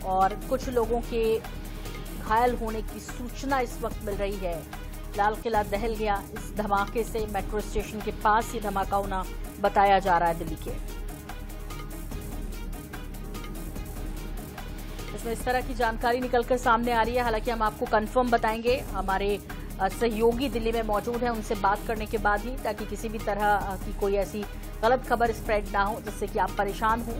और कुछ लोगों के घायल होने की सूचना इस वक्त मिल रही है। लाल किला दहल गया इस धमाके से। मेट्रो स्टेशन के पास ये धमाका होना बताया जा रहा है दिल्ली के। इसमें इस तरह की जानकारी निकलकर सामने आ रही है। हालांकि हम आपको कंफर्म बताएंगे, हमारे सहयोगी दिल्ली में मौजूद हैं, उनसे बात करने के बाद ही, ताकि किसी भी तरह की कोई ऐसी गलत खबर स्प्रेड ना हो जिससे कि आप परेशान हो।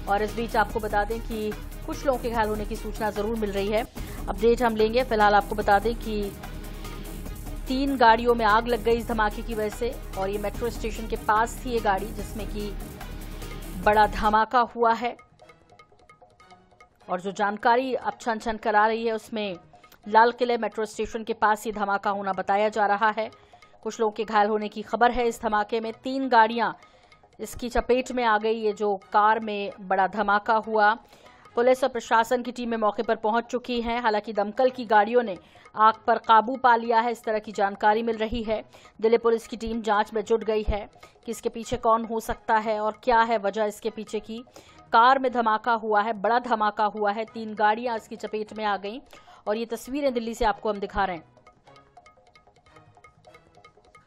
और इस बीच आपको बता दें कि कुछ लोगों के घायल होने की सूचना जरूर मिल रही है। अपडेट हम लेंगे। फिलहाल आपको बता दें कि 3 गाड़ियों में आग लग गई इस धमाके की वजह से, और ये मेट्रो स्टेशन के पास थी ये गाड़ी जिसमें कि बड़ा धमाका हुआ है। और जो जानकारी अब छन छन करा रही है उसमें लाल किले मेट्रो स्टेशन के पास ये धमाका होना बताया जा रहा है। कुछ लोगों के घायल होने की खबर है। इस धमाके में 3 गाड़ियां इसकी चपेट में आ गई। ये जो कार में बड़ा धमाका हुआ, पुलिस और प्रशासन की टीमें मौके पर पहुंच चुकी हैं। हालांकि दमकल की गाड़ियों ने आग पर काबू पा लिया है, इस तरह की जानकारी मिल रही है। दिल्ली पुलिस की टीम जांच में जुट गई है कि इसके पीछे कौन हो सकता है और क्या है वजह इसके पीछे की। कार में धमाका हुआ है, बड़ा धमाका हुआ है, 3 गाड़ियां इसकी चपेट में आ गईं। और ये तस्वीरें दिल्ली से आपको हम दिखा रहे हैं।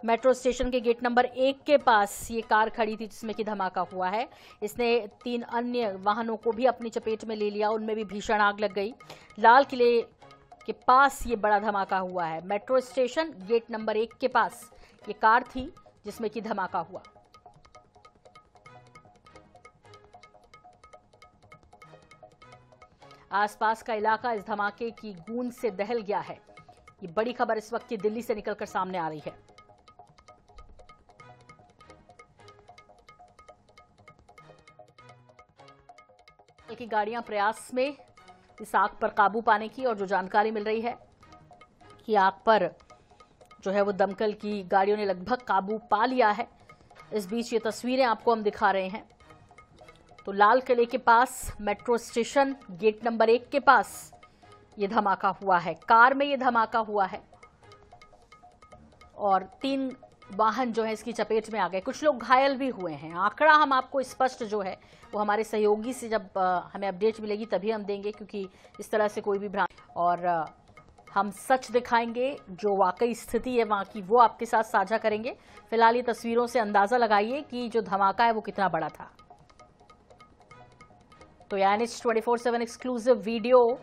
मेट्रो स्टेशन के गेट नंबर 1 के पास ये कार खड़ी थी जिसमें कि धमाका हुआ है। इसने 3 अन्य वाहनों को भी अपनी चपेट में ले लिया, उनमें भी भीषण आग लग गई। लाल किले के पास ये बड़ा धमाका हुआ है। मेट्रो स्टेशन गेट नंबर 1 के पास ये कार थी जिसमें कि धमाका हुआ। आसपास का इलाका इस धमाके की गूंज से दहल गया है। ये बड़ी खबर इस वक्त की दिल्ली से निकलकर सामने आ रही है। की गाड़ियां प्रयास में इस आग पर काबू पाने की, और जो जानकारी मिल रही है कि आग पर जो है वो दमकल की गाड़ियों ने लगभग काबू पा लिया है। इस बीच ये तस्वीरें आपको हम दिखा रहे हैं। तो लाल किले के पास मेट्रो स्टेशन गेट नंबर 1 के पास ये धमाका हुआ है। कार में ये धमाका हुआ है और 3 वाहन जो है इसकी चपेट में आ गए। कुछ लोग घायल भी हुए हैं। आंकड़ा हम आपको स्पष्ट जो है वो हमारे सहयोगी से जब हमें अपडेट मिलेगी तभी हम देंगे, क्योंकि इस तरह से कोई भी भ्रांति, और हम सच दिखाएंगे जो वाकई स्थिति है वहां की, वो आपके साथ साझा करेंगे। फिलहाल ये तस्वीरों से अंदाजा लगाइए कि जो धमाका है वो कितना बड़ा था। तो यानिस 24/7 एक्सक्लूसिव वीडियो,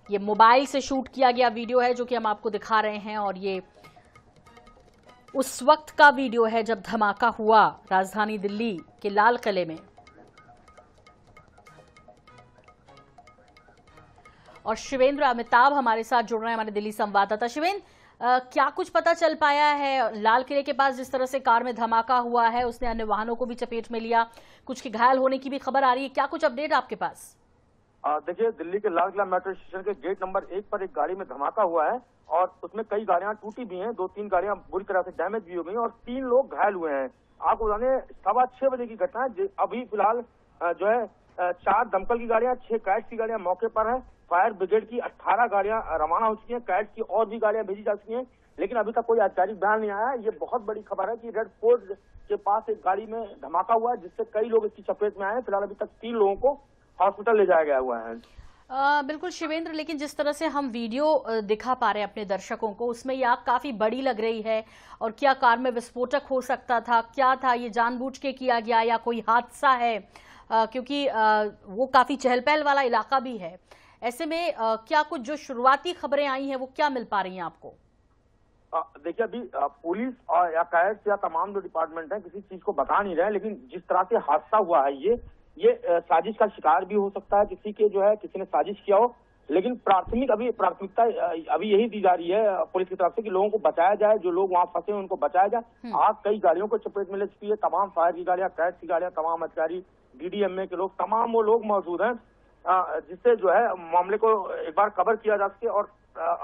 ये मोबाइल से शूट किया गया वीडियो है जो कि हम आपको दिखा रहे हैं, और ये उस वक्त का वीडियो है जब धमाका हुआ राजधानी दिल्ली के लाल किले में। और शिवेंद्र अमिताभ हमारे साथ जुड़ रहे हैं, हमारे दिल्ली संवाददाता। शिवेंद्र, क्या कुछ पता चल पाया है? लाल किले के पास जिस तरह से कार में धमाका हुआ है उसने अन्य वाहनों को भी चपेट में लिया, कुछ के घायल होने की भी खबर आ रही है, क्या कुछ अपडेट आपके पास? देखिए, दिल्ली के लाल किला मेट्रो स्टेशन के गेट नंबर 1 पर एक गाड़ी में धमाका हुआ है और उसमें कई गाड़ियां टूटी भी हैं, 2-3 गाड़ियां बुरी तरह से डैमेज भी हो गई और 3 लोग घायल हुए हैं। आपको बताने 6:15 बजे की घटना है। अभी फिलहाल जो है 4 दमकल की गाड़ियां, 6 कैट्स की गाड़ियां मौके पर है। फायर ब्रिगेड की 18 गाड़ियां रवाना हो चुकी हैं, कैट्स की और भी गाड़ियां भेजी जा चुकी हैं, लेकिन अभी तक कोई आधिकारिक बयान नहीं आया है। ये बहुत बड़ी खबर है कि रेड फोर्ट के पास एक गाड़ी में धमाका हुआ है जिससे कई लोग इसकी चपेट में आए हैं। फिलहाल अभी तक 3 लोगों को हॉस्पिटल ले जाया गया हुआ है। बिल्कुल शिवेंद्र, लेकिन जिस तरह से हम वीडियो दिखा पा रहे हैं अपने दर्शकों को, उसमें ये आग काफी बड़ी लग रही है। और क्या कार में विस्फोटक हो सकता था? क्या था ये जानबूझ के किया गया या कोई हादसा है? क्योंकि वो काफी चहल पहल वाला इलाका भी है। ऐसे में क्या कुछ जो शुरुआती खबरें आई हैं वो क्या मिल पा रही हैं आपको? देखिए, अभी पुलिस और या कैट्स या तमाम जो डिपार्टमेंट है किसी चीज को बता नहीं रहे, लेकिन जिस तरह से हादसा हुआ है ये साजिश का शिकार भी हो सकता है, किसी के जो है किसी ने साजिश किया हो। लेकिन प्राथमिकता अभी यही दी जा रही है पुलिस की तरफ से कि लोगों को बचाया जाए, जो लोग वहां फंसे हैं उनको बचाया जाए। आग कई गाड़ियों को चपेट में ले चुकी है, तमाम फायर की गाड़ियां, कैट्स की गाड़ियां, तमाम अधिकारी, डीडीएमए के लोग, तमाम वो लोग मौजूद हैं जिससे जो है मामले को एक बार कवर किया जा सके और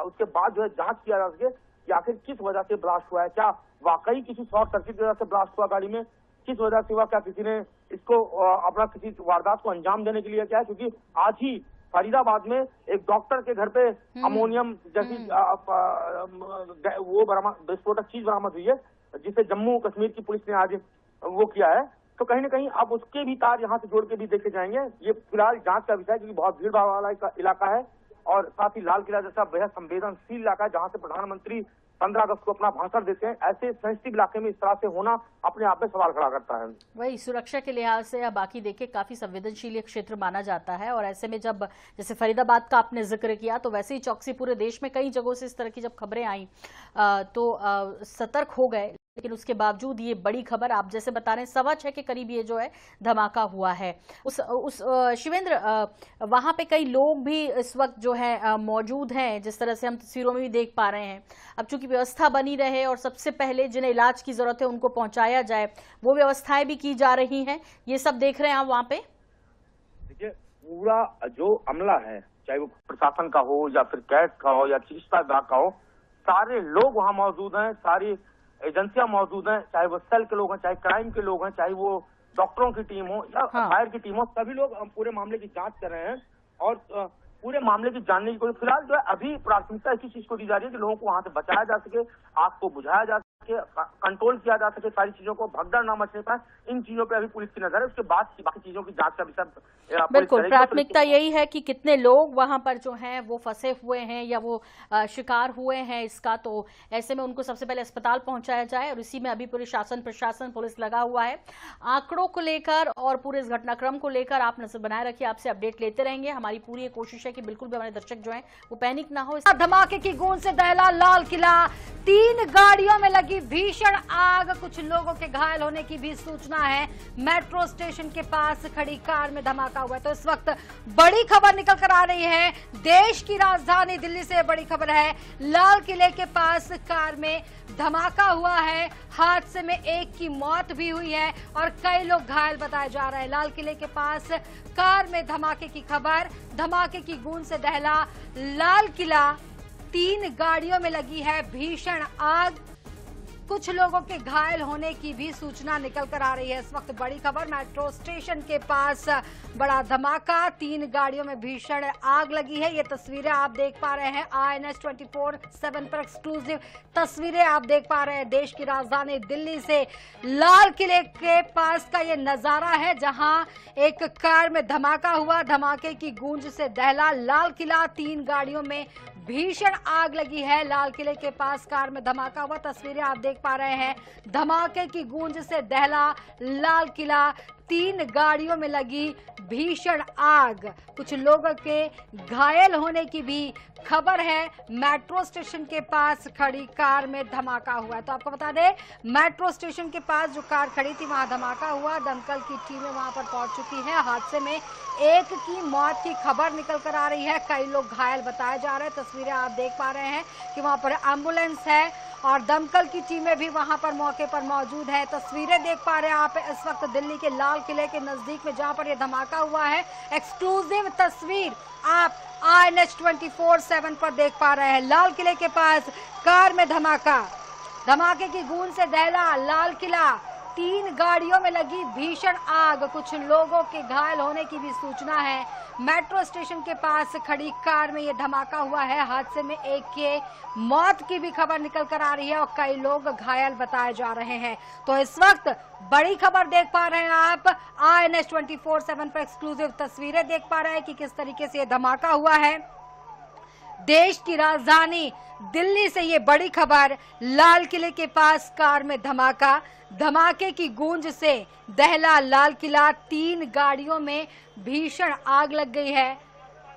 उसके बाद जो है जांच किया जा सके कि आखिर किस वजह से ब्लास्ट हुआ है। क्या वाकई किसी शॉर्ट सर्किट की वजह से ब्लास्ट हुआ गाड़ी में, किस वजह से हुआ, क्या किसी ने इसको अपना किसी वारदात को अंजाम देने के लिए क्या है? क्योंकि आज ही फरीदाबाद में एक डॉक्टर के घर पे अमोनियम जैसी वो विस्फोटक चीज बरामद हुई है, जिसे जम्मू कश्मीर की पुलिस ने आज वो किया है, तो कहीं ना कहीं अब उसके भी तार यहाँ से जोड़ के भी देखे जाएंगे। ये फिलहाल जांच का विषय है क्योंकि बहुत भीड़ भाड़ वाला इलाका है और साथ ही लाल किला जैसा बेहद संवेदनशील इलाका है जहाँ से प्रधानमंत्री 15 अगस्त को अपना भाषण देते हैं। ऐसे सेंसिटिव इलाके में इस तरह से होना अपने आप में सवाल खड़ा करता है। वही सुरक्षा के लिहाज से या बाकी देखे काफी संवेदनशील क्षेत्र माना जाता है और ऐसे में जब जैसे फरीदाबाद का आपने जिक्र किया तो वैसे ही चौकसी पूरे देश में कई जगहों से इस तरह की जब खबरें आई तो सतर्क हो गए। लेकिन उसके बावजूद ये बड़ी खबर आप जैसे बता रहे हैं 6:15 के करीब ये जो है धमाका हुआ है। शिवेंद्र वहां पे कई लोग भी इस वक्त जो है मौजूद हैं, जिस तरह से हम तस्वीरों में भी देख पा रहे हैं। अब चूंकि व्यवस्था बनी रहे और सबसे पहले जिन्हें इलाज की जरूरत है उनको पहुंचाया जाए, वो व्यवस्थाएं भी की जा रही हैं। ये सब देख रहे हैं आप वहां पे? देखिए, पूरा जो अमला है, चाहे वो प्रशासन का हो या फिर कैट का हो या चिकित्सा विभाग का हो, सारे लोग वहां मौजूद हैं, सारी एजेंसियां मौजूद हैं, चाहे वो सेल के लोग हैं, चाहे क्राइम के लोग हैं, चाहे वो डॉक्टरों की टीम हो या फायर की टीम हो, सभी लोग पूरे मामले की जांच कर रहे हैं और पूरे मामले की जानने की कोशिश फिलहाल जो है अभी प्राथमिकता इसी चीज को दी जा रही है कि लोगों को वहां से बचाया जा सके, आग को बुझाया जा सके, कंट्रोल किया जा सके, सारी चीजों को भगदड़ ना मचने पाए। इन चीजों पे अभी पुलिस की नजर है, उसके बाद बाकी चीजों की जांच का विषय बिल्कुल प्राथमिकता यही है कि कितने लोग वहां पर जो हैं वो फंसे हुए हैं या वो शिकार हुए हैं इसका, तो ऐसे में उनको सबसे पहले अस्पताल पहुंचाया जाए और इसी में अभी पूरे शासन प्रशासन पुलिस लगा हुआ है। आंकड़ों को लेकर और पूरे इस घटनाक्रम को लेकर आप नजर बनाए रखिए, आपसे अपडेट लेते रहेंगे। हमारी पूरी कोशिश है कि बिल्कुल भी हमारे दर्शक जो हैं वो पैनिक ना हो। धमाके की गूंज से दहला लाल किला, 3 गाड़ियों में लगी भीषण आग, कुछ लोगों के घायल होने की भी सूचना है। मेट्रो स्टेशन के पास खड़ी कार में धमाका हुआ है। तो इस वक्त बड़ी खबर निकल कर आ रही है, देश की राजधानी दिल्ली से बड़ी खबर है। लाल किले के पास कार में धमाका हुआ है, हादसे में एक की मौत भी हुई है और कई लोग घायल बताए जा रहे हैं। लाल किले के पास कार में धमाके की खबर, धमाके की गूंज से दहला लाल किला, 3 गाड़ियों में लगी है भीषण आग, कुछ लोगों के घायल होने की भी सूचना निकल कर आ रही है। इस वक्त बड़ी खबर, मेट्रो स्टेशन के पास बड़ा धमाका, 3 गाड़ियों में भीषण आग लगी है। ये तस्वीरें आप देख पा रहे हैं INS 24/7 पर एक्सक्लूसिव तस्वीरें आप देख पा रहे हैं। देश की राजधानी दिल्ली से लाल किले के पास का ये नजारा है जहां एक कार में धमाका हुआ, धमाके की गूंज से दहला लाल किला, 3 गाड़ियों में भीषण आग लगी है। लाल किले के पास कार में धमाका हुआ, तस्वीरें आप देख पा रहे हैं। धमाके की गूंज से दहला लाल किला, 3 गाड़ियों में लगी भीषण आग, कुछ लोगों के घायल होने की भी खबर है। मेट्रो स्टेशन के पास खड़ी कार में धमाका हुआ है। तो आपको बता दें, मेट्रो स्टेशन के पास जो कार खड़ी थी वहां धमाका हुआ, दमकल की टीमें वहां पर पहुंच चुकी है। हादसे में एक की मौत की खबर निकल कर आ रही है, कई लोग घायल बताए जा रहे हैं। तस्वीरें आप देख पा रहे हैं कि वहां पर एम्बुलेंस है और दमकल की टीमें भी वहां पर मौके पर मौजूद है। तस्वीरें देख पा रहे हैं आप इस वक्त दिल्ली के लाल किले के नजदीक में जहां पर यह धमाका हुआ है। एक्सक्लूसिव तस्वीर आप INS 24/7 पर देख पा रहे हैं। लाल किले के पास कार में धमाका, धमाके की गूंज से दहला लाल किला, 3 गाड़ियों में लगी भीषण आग, कुछ लोगों के घायल होने की भी सूचना है। मेट्रो स्टेशन के पास खड़ी कार में यह धमाका हुआ है, हादसे में एक के मौत की भी खबर निकल कर आ रही है और कई लोग घायल बताए जा रहे हैं। तो इस वक्त बड़ी खबर देख पा रहे हैं आप, INS 24/7 पर एक्सक्लूसिव तस्वीरें देख पा रहे हैं कि किस तरीके से यह धमाका हुआ है। देश की राजधानी दिल्ली से ये बड़ी खबर, लाल किले के पास कार में धमाका, धमाके की गूंज से दहला लाल किला, 3 गाड़ियों में भीषण आग लग गई है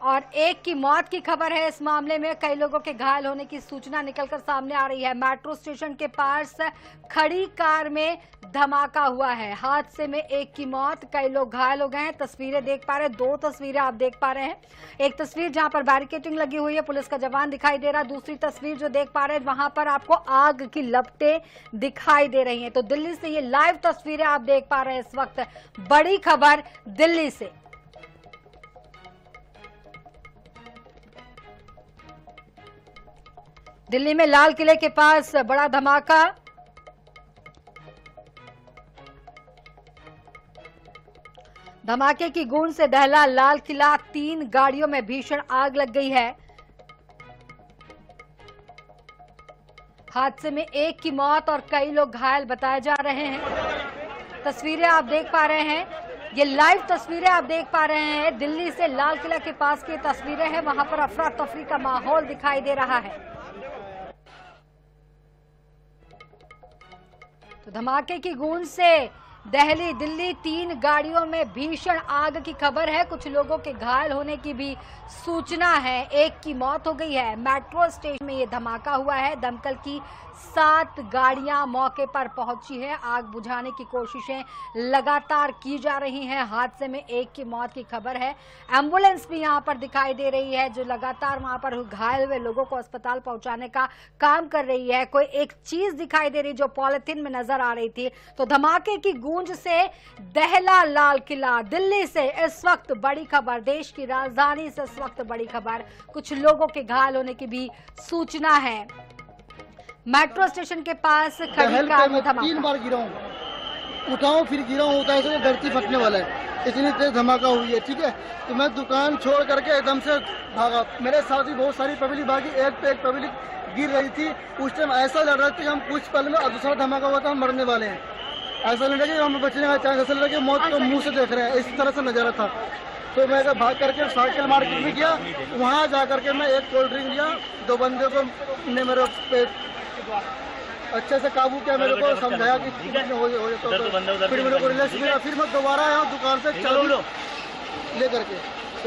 और एक की मौत की खबर है। इस मामले में कई लोगों के घायल होने की सूचना निकलकर सामने आ रही है। मेट्रो स्टेशन के पास खड़ी कार में धमाका हुआ है, हादसे में एक की मौत, कई लोग घायल हो गए हैं। तस्वीरें देख पा रहे हैं, 2 तस्वीरें आप देख पा रहे हैं। एक तस्वीर जहां पर बैरिकेडिंग लगी हुई है, पुलिस का जवान दिखाई दे रहा है। दूसरी तस्वीर जो देख पा रहे हैं वहां पर आपको आग की लपटें दिखाई दे रही हैं। तो दिल्ली से ये लाइव तस्वीरें आप देख पा रहे हैं इस वक्त, बड़ी खबर दिल्ली से। दिल्ली में लाल किले के पास बड़ा धमाका, धमाके की गूंज से दहला लाल किला, 3 गाड़ियों में भीषण आग लग गई है। हादसे में एक की मौत और कई लोग घायल बताए जा रहे हैं। तस्वीरें आप देख पा रहे हैं, ये लाइव तस्वीरें आप देख पा रहे हैं। दिल्ली से लाल किला के पास की तस्वीरें हैं, वहां पर अफरा तफरी का माहौल दिखाई दे रहा है। तो धमाके की गूंज से दहली दिल्ली, 3 गाड़ियों में भीषण आग की खबर है। कुछ लोगों के घायल होने की भी सूचना है, एक की मौत हो गई है। मेट्रो स्टेशन में ये धमाका हुआ है। दमकल की 7 गाड़ियां मौके पर पहुंची है। आग बुझाने की कोशिशें लगातार की जा रही हैं। हादसे में एक की मौत की खबर है। एम्बुलेंस भी यहां पर दिखाई दे रही है, जो लगातार वहां पर घायल हुए लोगों को अस्पताल पहुंचाने का काम कर रही है। कोई एक चीज दिखाई दे रही जो पॉलिथीन में नजर आ रही थी। तो धमाके की गूंज से दहला लाल किला, दिल्ली से इस वक्त बड़ी खबर, देश की राजधानी से इस वक्त बड़ी खबर। कुछ लोगों के घायल होने की भी सूचना है। मेट्रो स्टेशन के पास खड़ी कार में धमाका। 3 बार गिरा हूँ, उठाऊं फिर गिरा हूँ, होता है तो धरती फटने वाला है, इतनी तेज धमाका हुई है। ठीक है, तो मैं दुकान छोड़ करके एकदम से भागा। मेरे साथ ही बहुत सारी पब्लिक भागी, एक पे एक पब्लिक गिर रही थी। उस टाइम ऐसा लग रहा था कि हम कुछ पल में दूसरा धमाका हुआ था, हम मरने वाले हैं। ऐसा लग रहा कि हम बचने का चांस, ऐसा लग रहा कि मौत को मुंह से देख रहे हैं, इस तरह से नजारा था। तो मैं भाग करके साइकिल मार्केट में गया, वहाँ जा करके मैं एक कोल्ड ड्रिंक लिया। 2 बंदे को ने मेरे पे अच्छे से काबू किया, मेरे को समझाया कि हो तो फिर मेरे को रिलैक्स मिला। फिर मैं दोबारा आया दुकान से चाबी ले करके,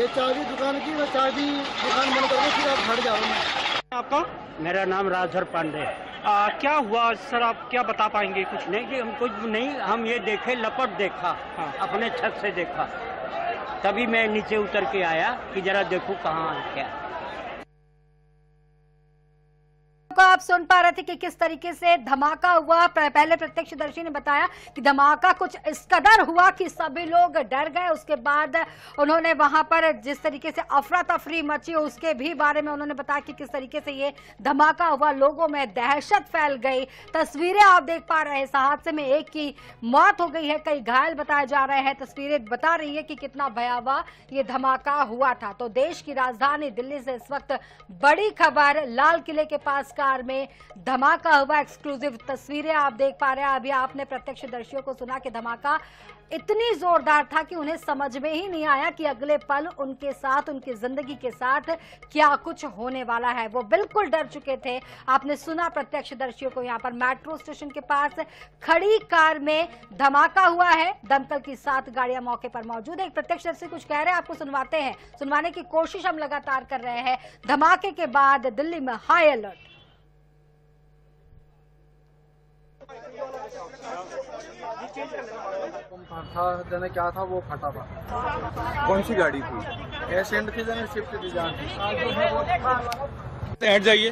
ये चाबी दुकान की, मैं चाबी दुकान बंद करके फिर आप घर जाऊँगा। आपका? मेरा नाम राजधर पांडे। क्या हुआ सर, आप क्या बता पाएंगे? कुछ नहीं जी, हम कुछ नहीं, हम ये देखे, लपट देखा। हाँ। अपने छत से देखा, तभी मैं नीचे उतर के आया कि जरा देखूं कहाँ क्या। आप सुन पा रहे थे कि किस तरीके से धमाका हुआ। पहले प्रत्यक्षदर्शी ने बताया कि धमाका कुछ इस कदर हुआ कि सभी लोग डर गए। उसके बाद उन्होंने वहां पर जिस तरीके से अफरा तफरी मची, उसके भी बारे में उन्होंने बताया कि किस तरीके से ये धमाका हुआ। लोगों में दहशत फैल गई। तस्वीरें आप देख पा रहे हैं, इस हादसे में एक की मौत हो गई है, कई घायल बताए जा रहे हैं। तस्वीरें बता रही है कि कितना भयावह ये धमाका हुआ था। तो देश की राजधानी दिल्ली से इस वक्त बड़ी खबर, लाल किले के पास कार में धमाका हुआ। एक्सक्लूसिव तस्वीरें आप देख पा रहे हैं। अभी आपने प्रत्यक्षदर्शियों को सुना कि धमाका इतनी जोरदार था कि उन्हें समझ में ही नहीं आया कि अगले पल उनके साथ, उनकी जिंदगी के साथ क्या कुछ होने वाला है। वो बिल्कुल डर चुके थे। आपने सुना प्रत्यक्षदर्शियों को। यहाँ पर मेट्रो स्टेशन के पास खड़ी कार में धमाका हुआ है। दमकल की 7 गाड़ियां मौके पर मौजूद है। एक प्रत्यक्षदर्शी कुछ कह रहे हैं, आपको सुनवाते हैं। सुनवाने की कोशिश हम लगातार कर रहे हैं। धमाके के बाद दिल्ली में हाई अलर्ट। था जाने क्या था, वो फटा था। कौन सी गाड़ी थी? एसेंट थी जाने, शिफ्ट थी जान। हट जाइए।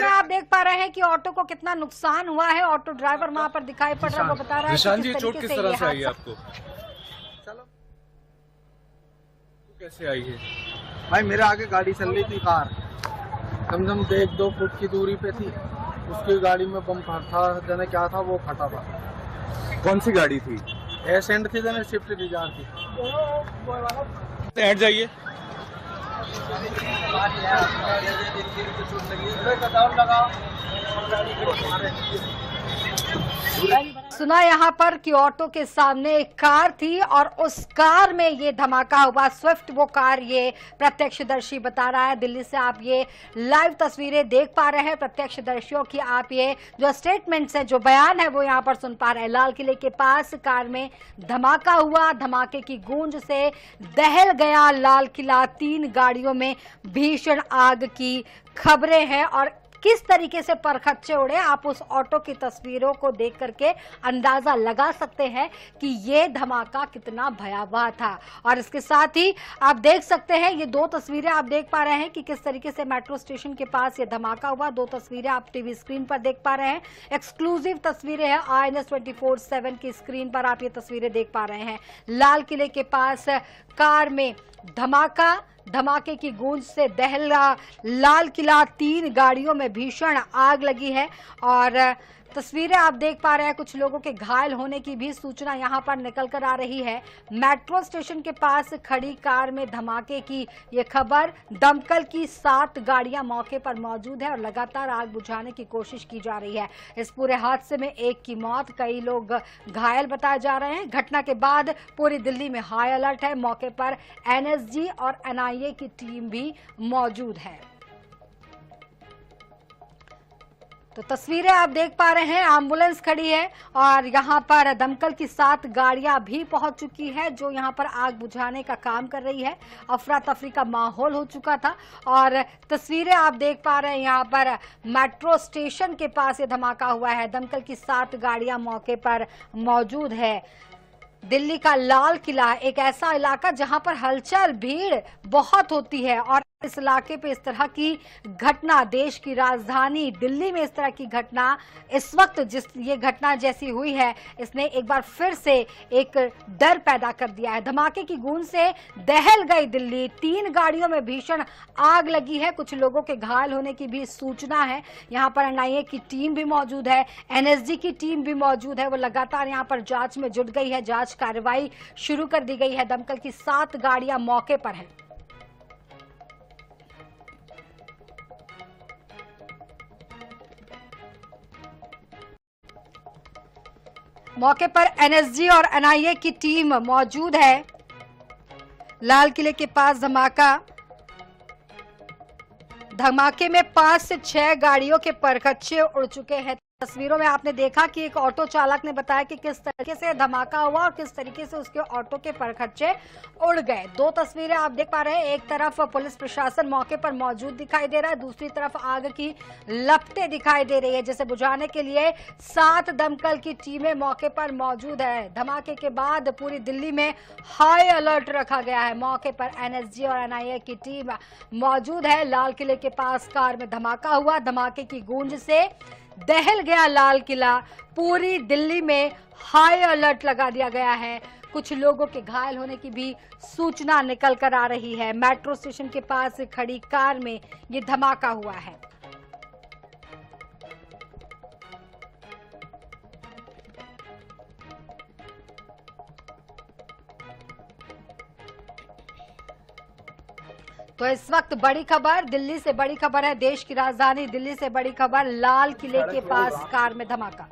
आप देख पा रहे हैं कि ऑटो को कितना नुकसान हुआ है। ऑटो ड्राइवर वहां पर दिखाई पड़ रहा है, वो बता रहा है निशान जी, चोट किस तरह से आई है आपको? कैसे आई है भाई? मेरे आगे गाड़ी चल रही थी, कार कम से कम 1-2 फुट की दूरी पे थी। उसकी गाड़ी में बम था जाने क्या था, वो फटा था। कौन सी गाड़ी थी? एसेंट थी जाने, शिफ्ट थी जान थी। हट जाइए। सुना यहाँ पर कि ऑटो के सामने एक कार थी और उस कार में ये धमाका हुआ। स्विफ्ट वो कार, ये प्रत्यक्षदर्शी बता रहा है। दिल्ली से आप ये लाइव तस्वीरें देख पा रहे हैं प्रत्यक्षदर्शियों की। आप ये जो स्टेटमेंट्स हैं, जो बयान है, वो यहाँ पर सुन पा रहे हैं। लाल किले के पास कार में धमाका हुआ। धमाके की गूंज से दहल गया लाल किला। 3 गाड़ियों में भीषण आग की खबरें हैं और किस तरीके से परखच्चे उड़े, आप उस ऑटो की तस्वीरों को देख करके अंदाजा लगा सकते हैं कि ये धमाका कितना भयावह था। और इसके साथ ही आप देख सकते हैं, ये 2 तस्वीरें आप देख पा रहे हैं कि किस तरीके से मेट्रो स्टेशन के पास ये धमाका हुआ। 2 तस्वीरें आप टीवी स्क्रीन पर देख पा रहे हैं। एक्सक्लूसिव तस्वीरें हैं। INS 24/7 की स्क्रीन पर आप ये तस्वीरें देख पा रहे हैं। लाल किले के पास कार में धमाका, धमाके की गूंज से दहला लाल किला। 3 गाड़ियों में भीषण आग लगी है और तस्वीरें आप देख पा रहे हैं, कुछ लोगों के घायल होने की भी सूचना यहां पर निकल कर आ रही है। मेट्रो स्टेशन के पास खड़ी कार में धमाके की ये खबर। दमकल की 7 गाड़ियां मौके पर मौजूद है और लगातार आग बुझाने की कोशिश की जा रही है। इस पूरे हादसे में एक की मौत, कई लोग घायल बताए जा रहे हैं। घटना के बाद पूरी दिल्ली में हाई अलर्ट है। मौके पर एनएसजी और एनआईए की टीम भी मौजूद है। तो तस्वीरें आप देख पा रहे हैं, एम्बुलेंस खड़ी है और यहाँ पर दमकल की 7 गाड़ियां भी पहुंच चुकी है जो यहाँ पर आग बुझाने का काम कर रही है। अफरा तफरी का माहौल हो चुका था और तस्वीरें आप देख पा रहे हैं, यहाँ पर मेट्रो स्टेशन के पास ये धमाका हुआ है। दमकल की 7 गाड़ियां मौके पर मौजूद है। दिल्ली का लाल किला एक ऐसा इलाका जहां पर हलचल भीड़ बहुत होती है और इस इलाके पे इस तरह की घटना, देश की राजधानी दिल्ली में इस तरह की घटना इस वक्त ये घटना जैसी हुई है, इसने एक बार फिर से एक डर पैदा कर दिया है। धमाके की गूंज से दहल गई दिल्ली। 3 गाड़ियों में भीषण आग लगी है। कुछ लोगों के घायल होने की भी सूचना है। यहाँ पर एनआईए की टीम भी मौजूद है, एनएसजी की टीम भी मौजूद है। वो लगातार यहाँ पर जांच में जुट गई है। जांच कार्रवाई शुरू कर दी गई है। दमकल की 7 गाड़ियां मौके पर हैं। मौके पर एनएसजी और एनआईए की टीम मौजूद है। लाल किले के पास धमाके में 5 से 6 गाड़ियों के परखच्चे उड़ चुके हैं। तस्वीरों में आपने देखा कि एक ऑटो चालक ने बताया कि किस तरीके से धमाका हुआ और किस तरीके से उसके ऑटो के परखच्चे उड़ गए। 2 तस्वीरें आप देख पा रहे हैं। एक तरफ पुलिस प्रशासन मौके पर मौजूद दिखाई दे रहा है, दूसरी तरफ आग की लपटें दिखाई दे रही है जिसे बुझाने के लिए 7 दमकल की टीमें मौके पर मौजूद है। धमाके के बाद पूरी दिल्ली में हाई अलर्ट रखा गया है। मौके पर एनएसजी और एनआईए की टीम मौजूद है। लाल किले के पास कार में धमाका हुआ। धमाके की गूंज से दहल गया लाल किला। पूरी दिल्ली में हाई अलर्ट लगा दिया गया है। कुछ लोगों के घायल होने की भी सूचना निकल कर आ रही है। मेट्रो स्टेशन के पास खड़ी कार में ये धमाका हुआ है। तो इस वक्त बड़ी खबर, दिल्ली से बड़ी खबर है, देश की राजधानी दिल्ली से बड़ी खबर, लाल किले के पास कार में धमाका।